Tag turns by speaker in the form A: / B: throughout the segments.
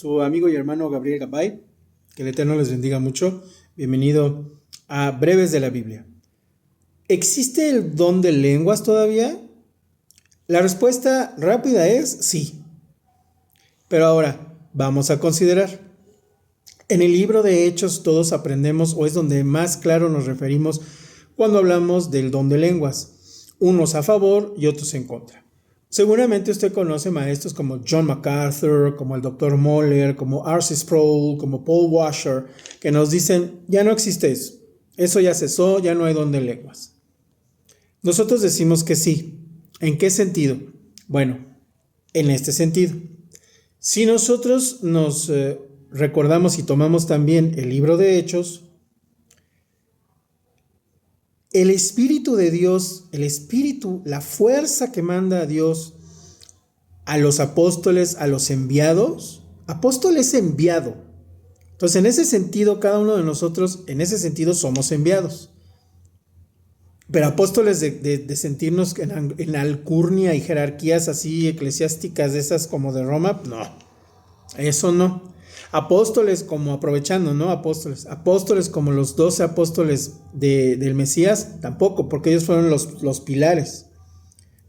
A: su amigo y hermano Gabriel Gabay. Que el Eterno les bendiga mucho. Bienvenido a Breves de la Biblia. ¿Existe el don de lenguas todavía? La respuesta rápida es sí. Pero ahora, vamos a considerar. En el libro de Hechos todos aprendemos, o es donde más claro nos referimos cuando hablamos del don de lenguas. Unos a favor y otros en contra. Seguramente usted conoce maestros como John MacArthur, como el Dr. Moller, como R.C. Sproul, como Paul Washer, que nos dicen, ya no existe eso. Eso ya cesó, ya no hay don de lenguas. Nosotros decimos que sí. ¿En qué sentido? Bueno, en este sentido. Si nosotros nos recordamos y tomamos también el libro de Hechos, el Espíritu de Dios, el Espíritu, la fuerza que manda a Dios a los apóstoles, a los enviados. Apóstol es enviado. Entonces, en ese sentido, cada uno de nosotros, en ese sentido, somos enviados. Pero apóstoles de sentirnos en alcurnia y jerarquías así eclesiásticas de esas como de Roma, no. Eso no. Apóstoles como aprovechando, ¿no? Apóstoles como los 12 apóstoles del Mesías, tampoco, porque ellos fueron los pilares.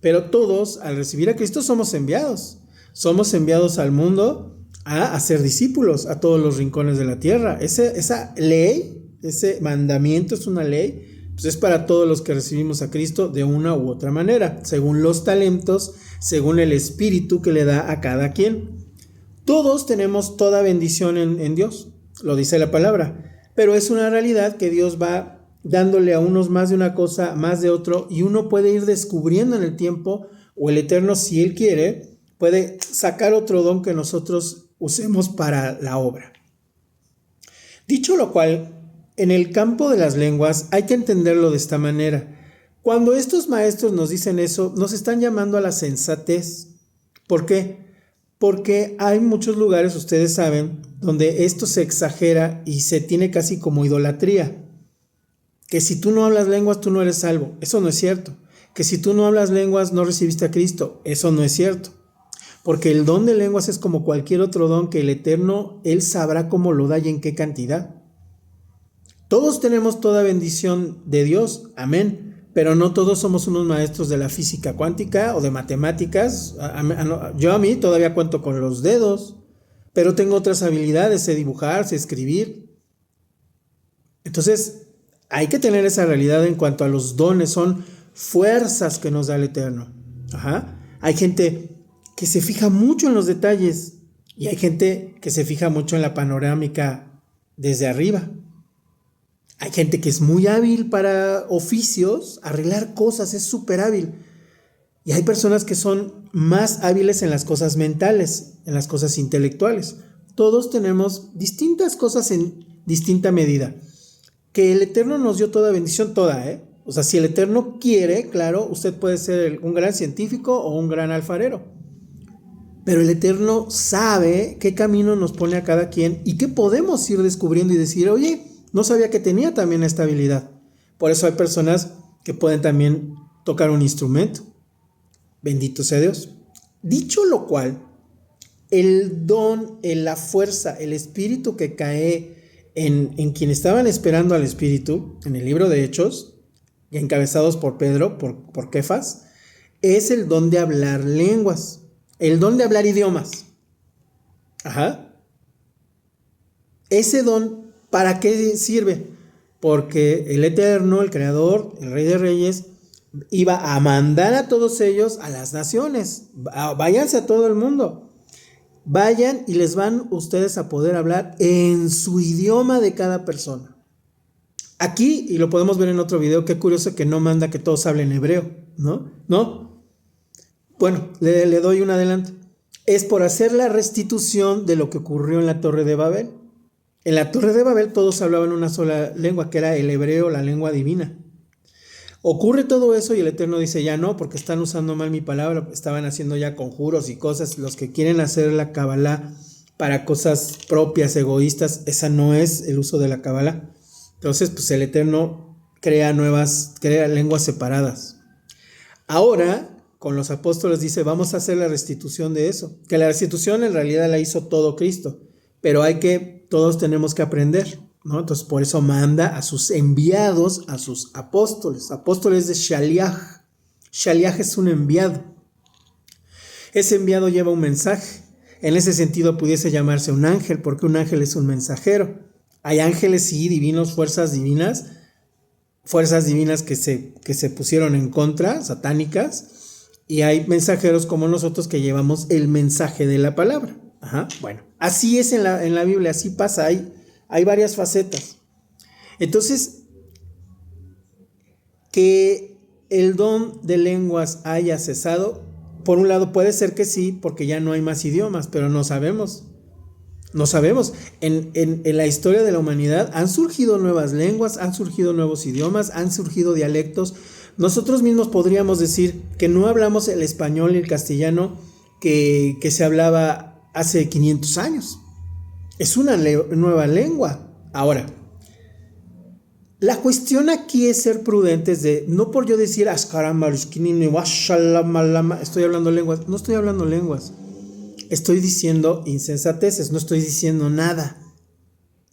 A: Pero todos, al recibir a Cristo, somos enviados. Somos enviados al mundo a hacer discípulos a todos los rincones de la tierra. Esa ley, ese mandamiento es una ley, pues es para todos los que recibimos a Cristo de una u otra manera, según los talentos, según el espíritu que le da a cada quien. Todos tenemos toda bendición en Dios, lo dice la palabra, pero es una realidad que Dios va dándole a unos más de una cosa, más de otro, y uno puede ir descubriendo en el tiempo, o el Eterno, si Él quiere, puede sacar otro don que nosotros usemos para la obra. Dicho lo cual, en el campo de las lenguas hay que entenderlo de esta manera. Cuando estos maestros nos dicen eso, nos están llamando a la sensatez. ¿Por qué? Porque hay muchos lugares, ustedes saben, donde esto se exagera y se tiene casi como idolatría. Que si tú no hablas lenguas, tú no eres salvo. Eso no es cierto. Que si tú no hablas lenguas, no recibiste a Cristo. Eso no es cierto. Porque el don de lenguas es como cualquier otro don que el Eterno, Él sabrá cómo lo da y en qué cantidad. Todos tenemos toda bendición de Dios. Amén. Pero no todos somos unos maestros de la física cuántica o de matemáticas. Yo a mí todavía cuento con los dedos, pero tengo otras habilidades, sé dibujar, sé escribir. Entonces, hay que tener esa realidad en cuanto a los dones, son fuerzas que nos da el Eterno. Hay gente que se fija mucho en los detalles y hay gente que se fija mucho en la panorámica desde arriba. Hay gente que es muy hábil para oficios, arreglar cosas, es súper hábil. Y hay personas que son más hábiles en las cosas mentales, en las cosas intelectuales. Todos tenemos distintas cosas en distinta medida. Que el Eterno nos dio toda bendición, toda, O sea, si el Eterno quiere, claro, usted puede ser un gran científico o un gran alfarero. Pero el Eterno sabe qué camino nos pone a cada quien y qué podemos ir descubriendo y decir, oye, no sabía que tenía también esta habilidad. Por eso hay personas que pueden también tocar un instrumento. Bendito sea Dios. Dicho lo cual, el don, la fuerza, el espíritu que cae en quien estaban esperando al Espíritu, en el libro de Hechos, encabezados por Pedro, por Kefas, es el don de hablar lenguas, el don de hablar idiomas. Ese don, ¿para qué sirve? Porque el Eterno, el Creador, el Rey de Reyes, iba a mandar a todos ellos a las naciones. Váyanse a todo el mundo. Vayan y les van ustedes a poder hablar en su idioma de cada persona. Aquí, y lo podemos ver en otro video, qué curioso que no manda que todos hablen hebreo, ¿no? ¿No? Bueno, le doy un adelanto. Es por hacer la restitución de lo que ocurrió en la Torre de Babel. En la Torre de Babel todos hablaban una sola lengua, que era el hebreo, la lengua divina. Ocurre todo eso y el Eterno dice, ya no, porque están usando mal mi palabra, estaban haciendo ya conjuros y cosas, los que quieren hacer la Kabbalah para cosas propias, egoístas, esa no es el uso de la Kabbalah. Entonces, pues el Eterno crea lenguas separadas. Ahora, con los apóstoles dice, vamos a hacer la restitución de eso, que la restitución en realidad la hizo todo Cristo. pero todos tenemos que aprender, ¿no? Entonces por eso manda a sus enviados, a sus apóstoles. Apóstoles de Shaliach. Shaliach es un enviado. Ese enviado lleva un mensaje. En ese sentido pudiese llamarse un ángel, porque un ángel es un mensajero. Hay ángeles, sí, divinos, fuerzas divinas que se pusieron en contra, satánicas, y hay mensajeros como nosotros que llevamos el mensaje de la palabra. Bueno, así es en la Biblia, así pasa, hay varias facetas. Entonces, que el don de lenguas haya cesado, por un lado puede ser que sí, porque ya no hay más idiomas, pero no sabemos. No sabemos. En la historia de la humanidad han surgido nuevas lenguas, han surgido nuevos idiomas, han surgido dialectos. Nosotros mismos podríamos decir que no hablamos el español y el castellano que se hablaba hace 500 años. Es una nueva lengua. Ahora, la cuestión aquí es ser prudentes no por yo decir estoy hablando lenguas. No estoy hablando lenguas. Estoy diciendo insensateces, no estoy diciendo nada.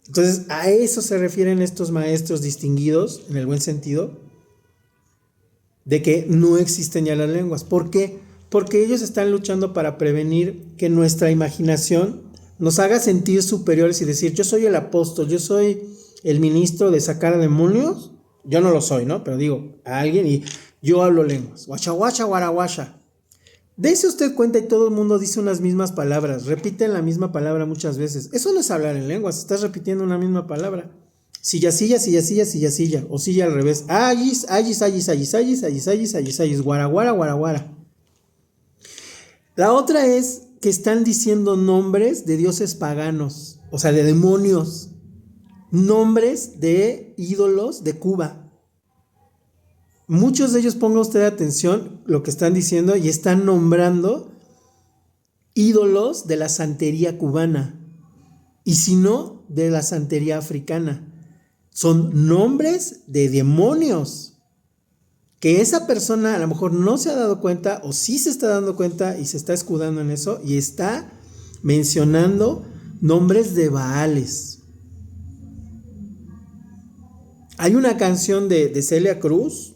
A: Entonces, a eso se refieren estos maestros distinguidos, en el buen sentido, de que no existen ya las lenguas. ¿Por qué? Porque ellos están luchando para prevenir que nuestra imaginación nos haga sentir superiores y decir, yo soy el apóstol, yo soy el ministro de sacar demonios. Yo no lo soy, ¿no? Pero digo, a alguien y yo hablo lenguas. Guacha, guacha, guara, guacha. Dese usted cuenta y todo el mundo dice unas mismas palabras, repiten la misma palabra muchas veces. Eso no es hablar en lenguas, estás repitiendo una misma palabra. Silla, silla, silla, silla, silla, silla. O silla al revés. Ayis, ayis, ayis, ayis, ayis, ayis, ayis, ayis, ayis, guara, guara, guara, guara. La otra es que están diciendo nombres de dioses paganos, o sea, de demonios. Nombres de ídolos de Cuba. Muchos de ellos, ponga usted atención lo que están diciendo y están nombrando ídolos de la santería cubana y si no, de la santería africana. Son nombres de demonios que esa persona a lo mejor no se ha dado cuenta o sí se está dando cuenta y se está escudando en eso y está mencionando nombres de Baales. Hay una canción de Celia Cruz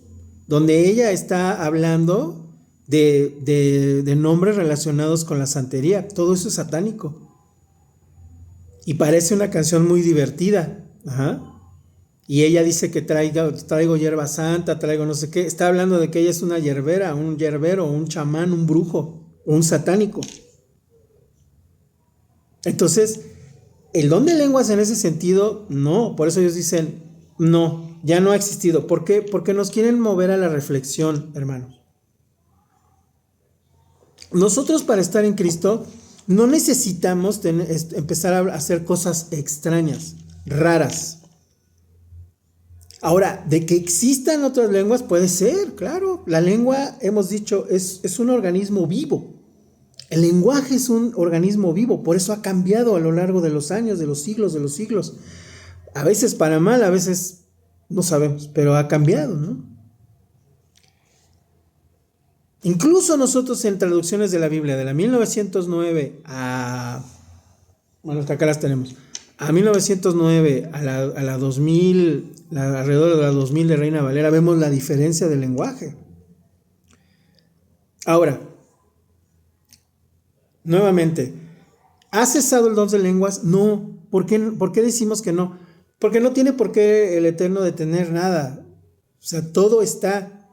A: donde ella está hablando de nombres relacionados con la santería. Todo eso es satánico. Y parece una canción muy divertida. Y ella dice que traigo hierba santa, traigo no sé qué. Está hablando de que ella es una hierbera, un hierbero, un chamán, un brujo, un satánico. Entonces, el don de lenguas en ese sentido, no. Por eso ellos dicen, no. Ya no ha existido. ¿Por qué? Porque nos quieren mover a la reflexión, hermanos. Nosotros para estar en Cristo no necesitamos empezar a hacer cosas extrañas, raras. Ahora, de que existan otras lenguas puede ser, claro. La lengua, hemos dicho, es un organismo vivo. El lenguaje es un organismo vivo, por eso ha cambiado a lo largo de los años, de los siglos. A veces para mal, a veces no sabemos, pero ha cambiado, ¿no? Incluso nosotros en traducciones de la Biblia, de la 1909 acá las tenemos, a 1909 a la 2000, alrededor de la 2000 de Reina Valera, vemos la diferencia del lenguaje. Ahora, nuevamente, ¿ha cesado el don de lenguas? No. ¿Por qué decimos que no? Porque no tiene por qué el Eterno detener nada. O sea, todo está.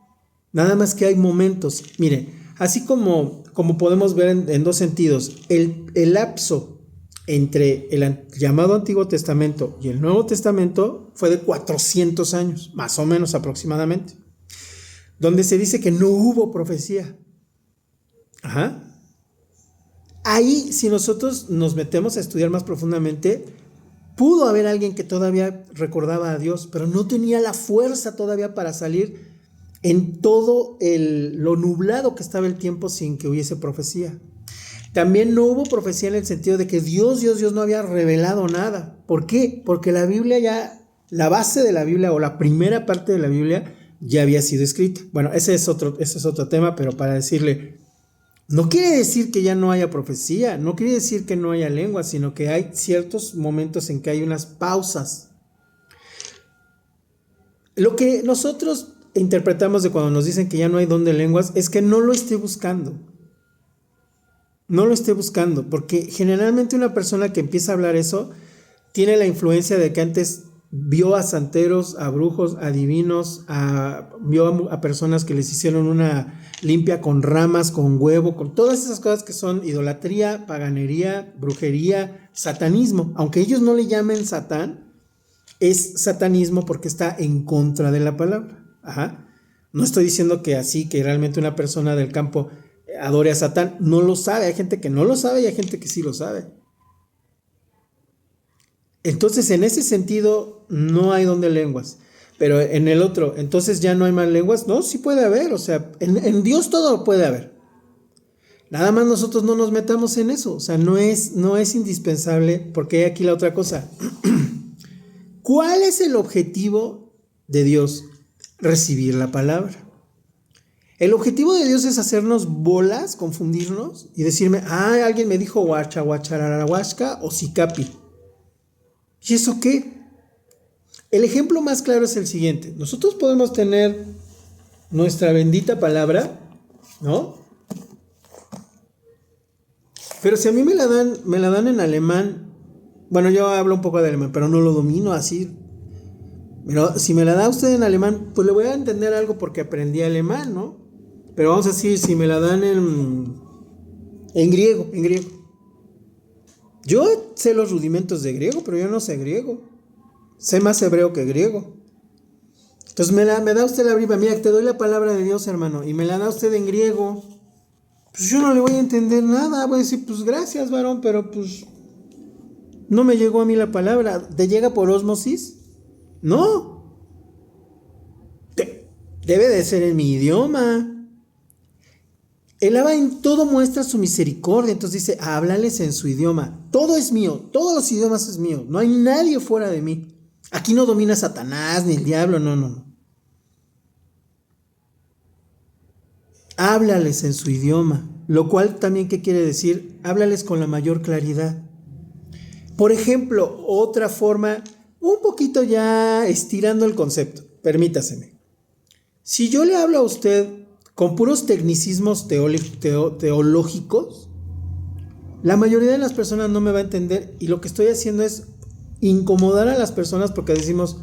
A: Nada más que hay momentos. Mire, así como podemos ver en dos sentidos, el lapso entre el llamado Antiguo Testamento y el Nuevo Testamento fue de 400 años, más o menos aproximadamente, donde se dice que no hubo profecía. Ahí, si nosotros nos metemos a estudiar más profundamente, pudo haber alguien que todavía recordaba a Dios, pero no tenía la fuerza todavía para salir en todo lo nublado que estaba el tiempo sin que hubiese profecía. También no hubo profecía en el sentido de que Dios no había revelado nada. ¿Por qué? Porque la Biblia la base de la Biblia o la primera parte de la Biblia ya había sido escrita. Bueno, ese es otro tema, pero para decirle, No quiere decir que ya no haya profecía, no quiere decir que no haya lengua, sino que hay ciertos momentos en que hay unas pausas. Lo que nosotros interpretamos de cuando nos dicen que ya no hay don de lenguas es que no lo esté buscando. No lo esté buscando, porque generalmente una persona que empieza a hablar eso tiene la influencia de que antes vio a santeros, a brujos, a divinos, vio a personas que les hicieron una limpia con ramas, con huevo, con todas esas cosas que son idolatría, paganería, brujería, satanismo. Aunque ellos no le llamen Satán, es satanismo porque está en contra de la palabra. Ajá. No estoy diciendo que así, que realmente una persona del campo adore a Satán. No lo sabe. Hay gente que no lo sabe y hay gente que sí lo sabe. Entonces, en ese sentido, no hay don de lenguas. Pero en el otro, entonces ya no hay más lenguas. No, sí puede haber. O sea, en Dios todo puede haber. Nada más nosotros no nos metamos en eso. O sea, no es indispensable, porque hay aquí la otra cosa. ¿Cuál es el objetivo de Dios? Recibir la palabra. El objetivo de Dios es hacernos bolas, confundirnos y decirme, alguien me dijo huacha, huachararahuasca o sicapi. ¿Y eso qué? El ejemplo más claro es el siguiente. Nosotros podemos tener nuestra bendita palabra, ¿no? Pero si a mí me la dan en alemán, bueno, yo hablo un poco de alemán, pero no lo domino así. Pero si me la da usted en alemán, pues le voy a entender algo porque aprendí alemán, ¿no? Pero vamos a decir, si me la dan en griego. Yo sé los rudimentos de griego, pero yo no sé griego. Sé más hebreo que griego. Entonces me da usted la Biblia, mira, te doy la palabra de Dios, hermano, y me la da usted en griego. Pues yo no le voy a entender nada, voy a decir, pues gracias, varón, pero pues no me llegó a mí la palabra. ¿Te llega por ósmosis? No. Debe de ser en mi idioma. El Abba en todo muestra su misericordia, entonces dice, háblales en su idioma. Todo es mío, todos los idiomas es mío, no hay nadie fuera de mí. Aquí no domina Satanás ni el diablo, no. Háblales en su idioma, lo cual también, ¿qué quiere decir? Háblales con la mayor claridad. Por ejemplo, otra forma, un poquito ya estirando el concepto, permítaseme. Si yo le hablo a usted con puros tecnicismos teológicos, la mayoría de las personas no me va a entender y lo que estoy haciendo es incomodar a las personas porque decimos,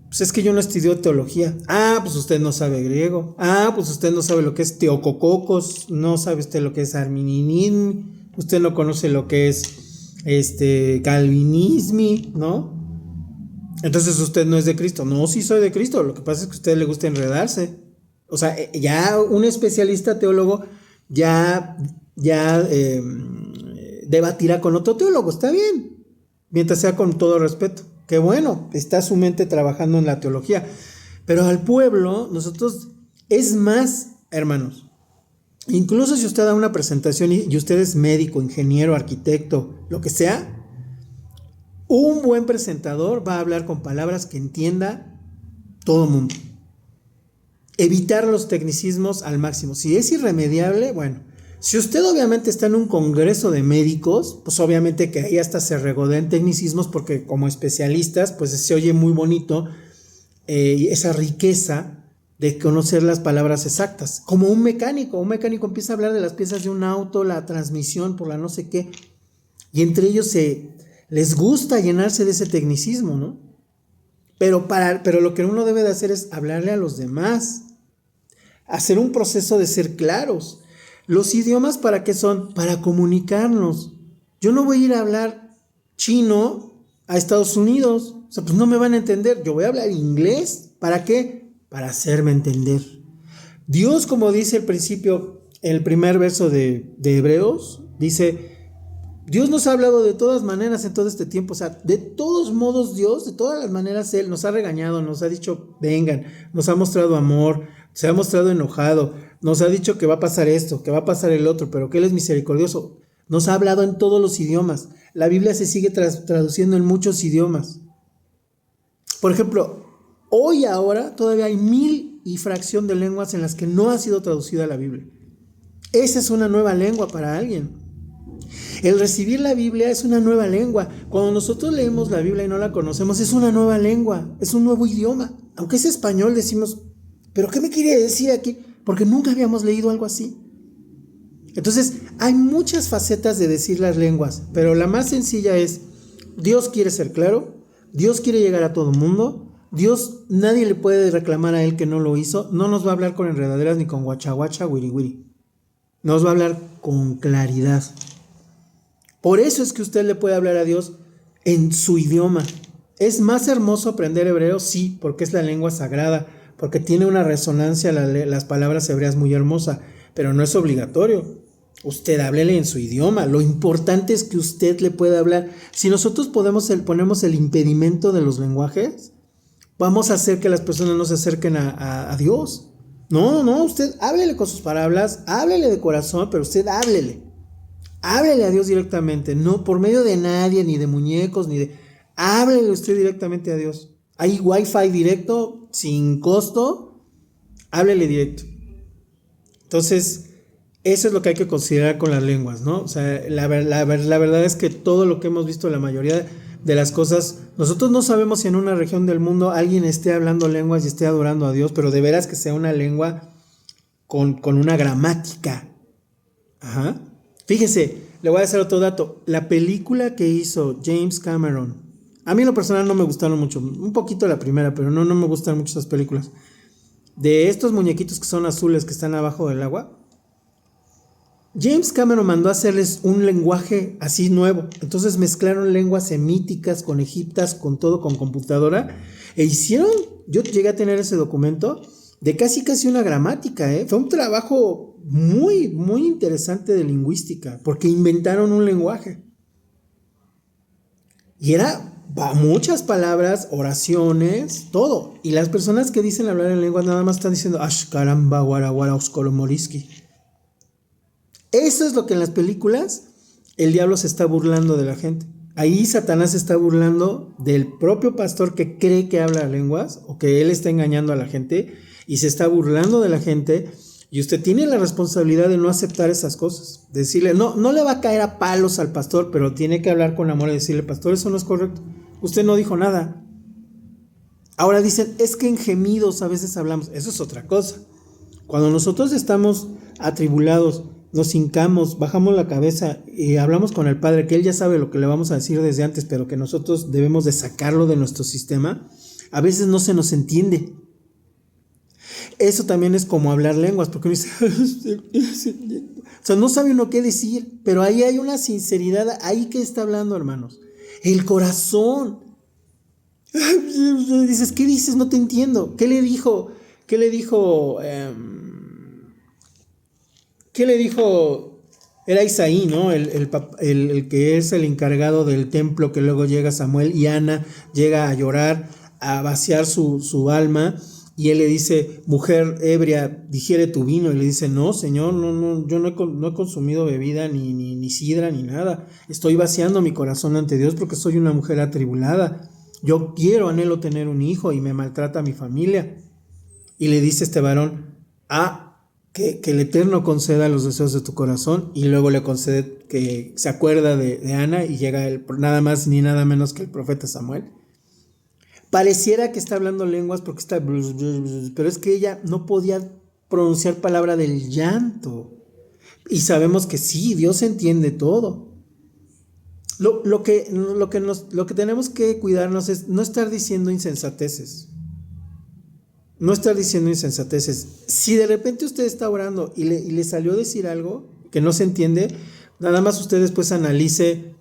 A: pues es que yo no estudié teología. Pues usted no sabe griego. Pues usted no sabe lo que es teocococos, no sabe usted lo que es armininismo, usted no conoce lo que es calvinismo, ¿no? Entonces usted no es de Cristo. No, sí soy de Cristo, lo que pasa es que a usted le gusta enredarse. O sea, ya un especialista teólogo ya debatirá con otro teólogo, está bien, mientras sea con todo respeto. Qué bueno, está su mente trabajando en la teología. Pero al pueblo, nosotros, es más, hermanos, incluso si usted da una presentación y usted es médico, ingeniero, arquitecto, lo que sea, un buen presentador va a hablar con palabras que entienda todo el mundo. Evitar los tecnicismos al máximo. Si es irremediable, bueno, si usted obviamente está en un congreso de médicos, pues obviamente que ahí hasta se regodeen tecnicismos porque como especialistas, pues se oye muy bonito esa riqueza de conocer las palabras exactas. Como un mecánico empieza a hablar de las piezas de un auto, la transmisión por la no sé qué, y entre ellos les gusta llenarse de ese tecnicismo, ¿no? Pero lo que uno debe de hacer es hablarle a los demás, hacer un proceso de ser claros. Los idiomas, ¿para qué son? Para comunicarnos. Yo no voy a ir a hablar chino a Estados Unidos, o sea, pues no me van a entender. Yo voy a hablar inglés, ¿para qué? Para hacerme entender. Dios, como dice el principio, el primer verso de Hebreos, dice, Dios nos ha hablado de todas maneras en todo este tiempo, o sea, de todos modos Dios, de todas las maneras Él nos ha regañado, nos ha dicho, vengan, nos ha mostrado amor, se ha mostrado enojado, nos ha dicho que va a pasar esto, que va a pasar el otro, pero que Él es misericordioso. Nos ha hablado en todos los idiomas. La Biblia se sigue traduciendo en muchos idiomas. Por ejemplo, hoy ahora todavía hay 1000 y fracción de lenguas en las que no ha sido traducida la Biblia. Esa es una nueva lengua para alguien. El recibir la Biblia es una nueva lengua. Cuando nosotros leemos la Biblia y no la conocemos, es una nueva lengua, es un nuevo idioma. Aunque es español, decimos, ¿pero qué me quiere decir aquí? Porque nunca habíamos leído algo así. Entonces, hay muchas facetas de decir las lenguas, pero la más sencilla es, Dios quiere ser claro, Dios quiere llegar a todo mundo, Dios, nadie le puede reclamar a Él que no lo hizo, no nos va a hablar con enredaderas ni con guacha guacha, wiri wiri. Nos va a hablar con claridad. Por eso es que usted le puede hablar a Dios en su idioma. ¿Es más hermoso aprender hebreo? Sí, porque es la lengua sagrada, porque tiene una resonancia las palabras hebreas muy hermosa, pero no es obligatorio. Usted háblele en su idioma. Lo importante es que usted le pueda hablar. Si nosotros ponemos el impedimento de los lenguajes, vamos a hacer que las personas no se acerquen a Dios. No, usted háblele con sus palabras, háblele de corazón, pero usted háblele. Háblele a Dios directamente, no por medio de nadie, ni de muñecos, ni de... Háblele usted directamente a Dios. Hay wifi directo, sin costo, háblele directo. Entonces, eso es lo que hay que considerar con las lenguas, ¿no? O sea, la verdad es que todo lo que hemos visto, la mayoría de las cosas, nosotros no sabemos si en una región del mundo alguien esté hablando lenguas y esté adorando a Dios, pero de veras que sea una lengua con una gramática. Ajá. Fíjese, le voy a hacer otro dato. La película que hizo James Cameron, a mí en lo personal no me gustaron mucho, un poquito la primera, pero no me gustan mucho esas películas. De estos muñequitos que son azules que están abajo del agua, James Cameron mandó a hacerles un lenguaje así nuevo. Entonces mezclaron lenguas semíticas con egiptas, con todo, con computadora. E hicieron, yo llegué a tener ese documento de casi una gramática. Fue un trabajo muy, muy interesante de lingüística, porque inventaron un lenguaje. Y era muchas palabras, oraciones, todo. Y las personas que dicen hablar en lenguas nada más están diciendo, Ash, caramba, guara, guara, oscolomoriski. Eso es lo que en las películas el diablo se está burlando de la gente. Ahí Satanás se está burlando del propio pastor que cree que habla lenguas o que él está engañando a la gente y se está burlando de la gente, y usted tiene la responsabilidad de no aceptar esas cosas. Decirle, no le va a caer a palos al pastor, pero tiene que hablar con amor y decirle, pastor, eso no es correcto. Usted no dijo nada. Ahora dicen, es que en gemidos a veces hablamos. Eso es otra cosa. Cuando nosotros estamos atribulados, nos hincamos, bajamos la cabeza y hablamos con el Padre, que Él ya sabe lo que le vamos a decir desde antes, pero que nosotros debemos de sacarlo de nuestro sistema, a veces no se nos entiende. Eso también es como hablar lenguas, porque uno dice, o sea, no sabe uno qué decir, pero ahí hay una sinceridad, ahí que está hablando, hermanos, el corazón. Dices, ¿qué dices? No te entiendo. ¿Qué le dijo? ¿Qué le dijo? Era Isaí, ¿no? El que es el encargado del templo, que luego llega Samuel y Ana llega a llorar, a vaciar su alma, y él le dice, mujer ebria, digiere tu vino, y le dice, no, señor, no, yo no he consumido bebida, ni sidra, ni nada, estoy vaciando mi corazón ante Dios porque soy una mujer atribulada, yo anhelo tener un hijo y me maltrata mi familia. Y le dice este varón, que el Eterno conceda los deseos de tu corazón, y luego le concede que se acuerda de Ana y llega nada más ni nada menos que el profeta Samuel. Pareciera que está hablando lenguas porque está... pero es que ella no podía pronunciar palabra del llanto. Y sabemos que sí, Dios entiende todo. Lo que tenemos que cuidarnos es no estar diciendo insensateces. No estar diciendo insensateces. Si de repente usted está orando y le salió a decir algo que no se entiende, nada más usted después analice,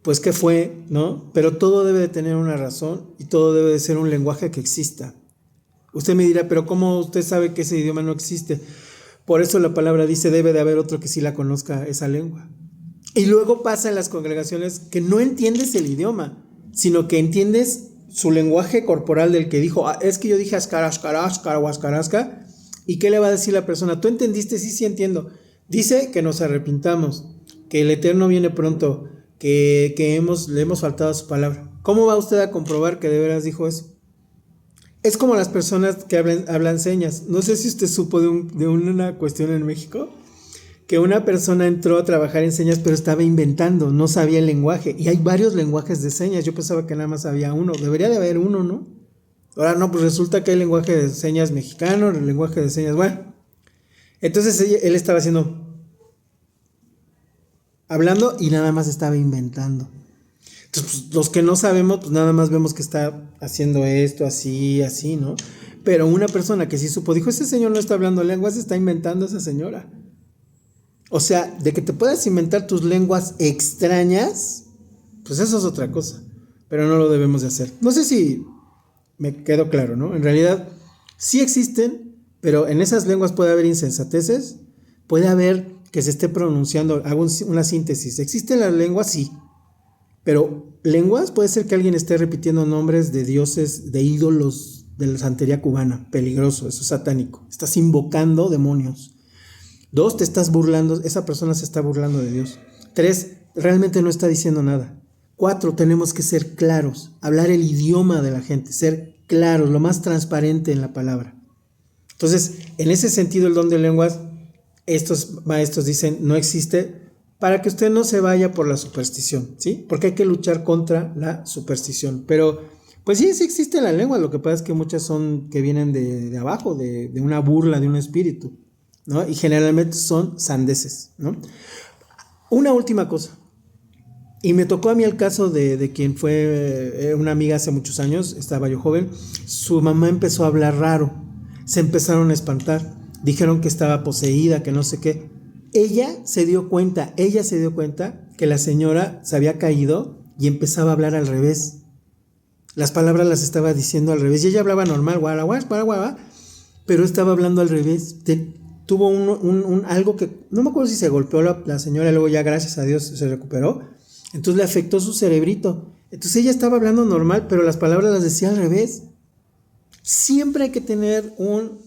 A: pues qué fue, ¿no? Pero todo debe de tener una razón y todo debe de ser un lenguaje que exista. Usted me dirá, pero ¿cómo usted sabe que ese idioma no existe? Por eso la palabra dice, debe de haber otro que sí la conozca esa lengua. Y luego pasa en las congregaciones que no entiendes el idioma, sino que entiendes su lenguaje corporal del que dijo, es que yo dije ascarasca, ¿y qué le va a decir la persona? ¿Tú entendiste? Sí, entiendo. Dice que nos arrepintamos, que el Eterno viene pronto, que le hemos faltado a su palabra. ¿Cómo va usted a comprobar que de veras dijo eso? Es como las personas que hablan señas. No sé si usted supo de una cuestión en México, que una persona entró a trabajar en señas, pero estaba inventando, no sabía el lenguaje. Y hay varios lenguajes de señas. Yo pensaba que nada más había uno. Debería de haber uno, ¿no? Ahora no, pues resulta que hay lenguaje de señas mexicano, el lenguaje de señas, bueno. Entonces él estaba hablando y nada más estaba inventando. Entonces, pues, los que no sabemos, pues nada más vemos que está haciendo esto, así, así, ¿no? Pero una persona que sí supo, dijo, ese señor no está hablando lenguas, está inventando esa señora. O sea, de que te puedas inventar tus lenguas extrañas, pues eso es otra cosa. Pero no lo debemos de hacer. No sé si me quedó claro, ¿no? En realidad, sí existen, pero en esas lenguas puede haber insensateces, puede haber que se esté pronunciando, hago una síntesis. ¿Existen las lenguas? Sí. Pero lenguas puede ser que alguien esté repitiendo nombres de dioses, de ídolos de la santería cubana. Peligroso, eso es satánico. Estás invocando demonios. 2, te estás burlando, esa persona se está burlando de Dios. 3, realmente no está diciendo nada. 4, tenemos que ser claros, hablar el idioma de la gente, ser claros, lo más transparente en la palabra. Entonces, en ese sentido, el don de lenguas, estos maestros dicen, no existe, para que usted no se vaya por la superstición, ¿sí? Porque hay que luchar contra la superstición. Pero, pues sí existe la lengua, lo que pasa es que muchas son que vienen de abajo, de una burla, de un espíritu, ¿no? Y generalmente son sandeces, ¿no? Una última cosa. Y me tocó a mí el caso de quien fue una amiga hace muchos años, estaba yo joven, su mamá empezó a hablar raro, se empezaron a espantar, dijeron que estaba poseída, que no sé qué. Ella se dio cuenta que la señora se había caído y empezaba a hablar al revés. Las palabras las estaba diciendo al revés y ella hablaba normal, pero estaba hablando al revés. Tuvo algo que, no me acuerdo si se golpeó la señora, luego ya gracias a Dios se recuperó. Entonces le afectó su cerebrito. Entonces ella estaba hablando normal, pero las palabras las decía al revés. Siempre hay que tener un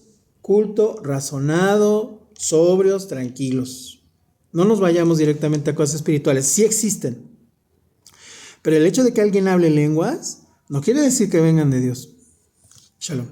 A: culto razonado, sobrios, tranquilos. No nos vayamos directamente a cosas espirituales. Sí existen. Pero el hecho de que alguien hable lenguas no quiere decir que vengan de Dios. Shalom.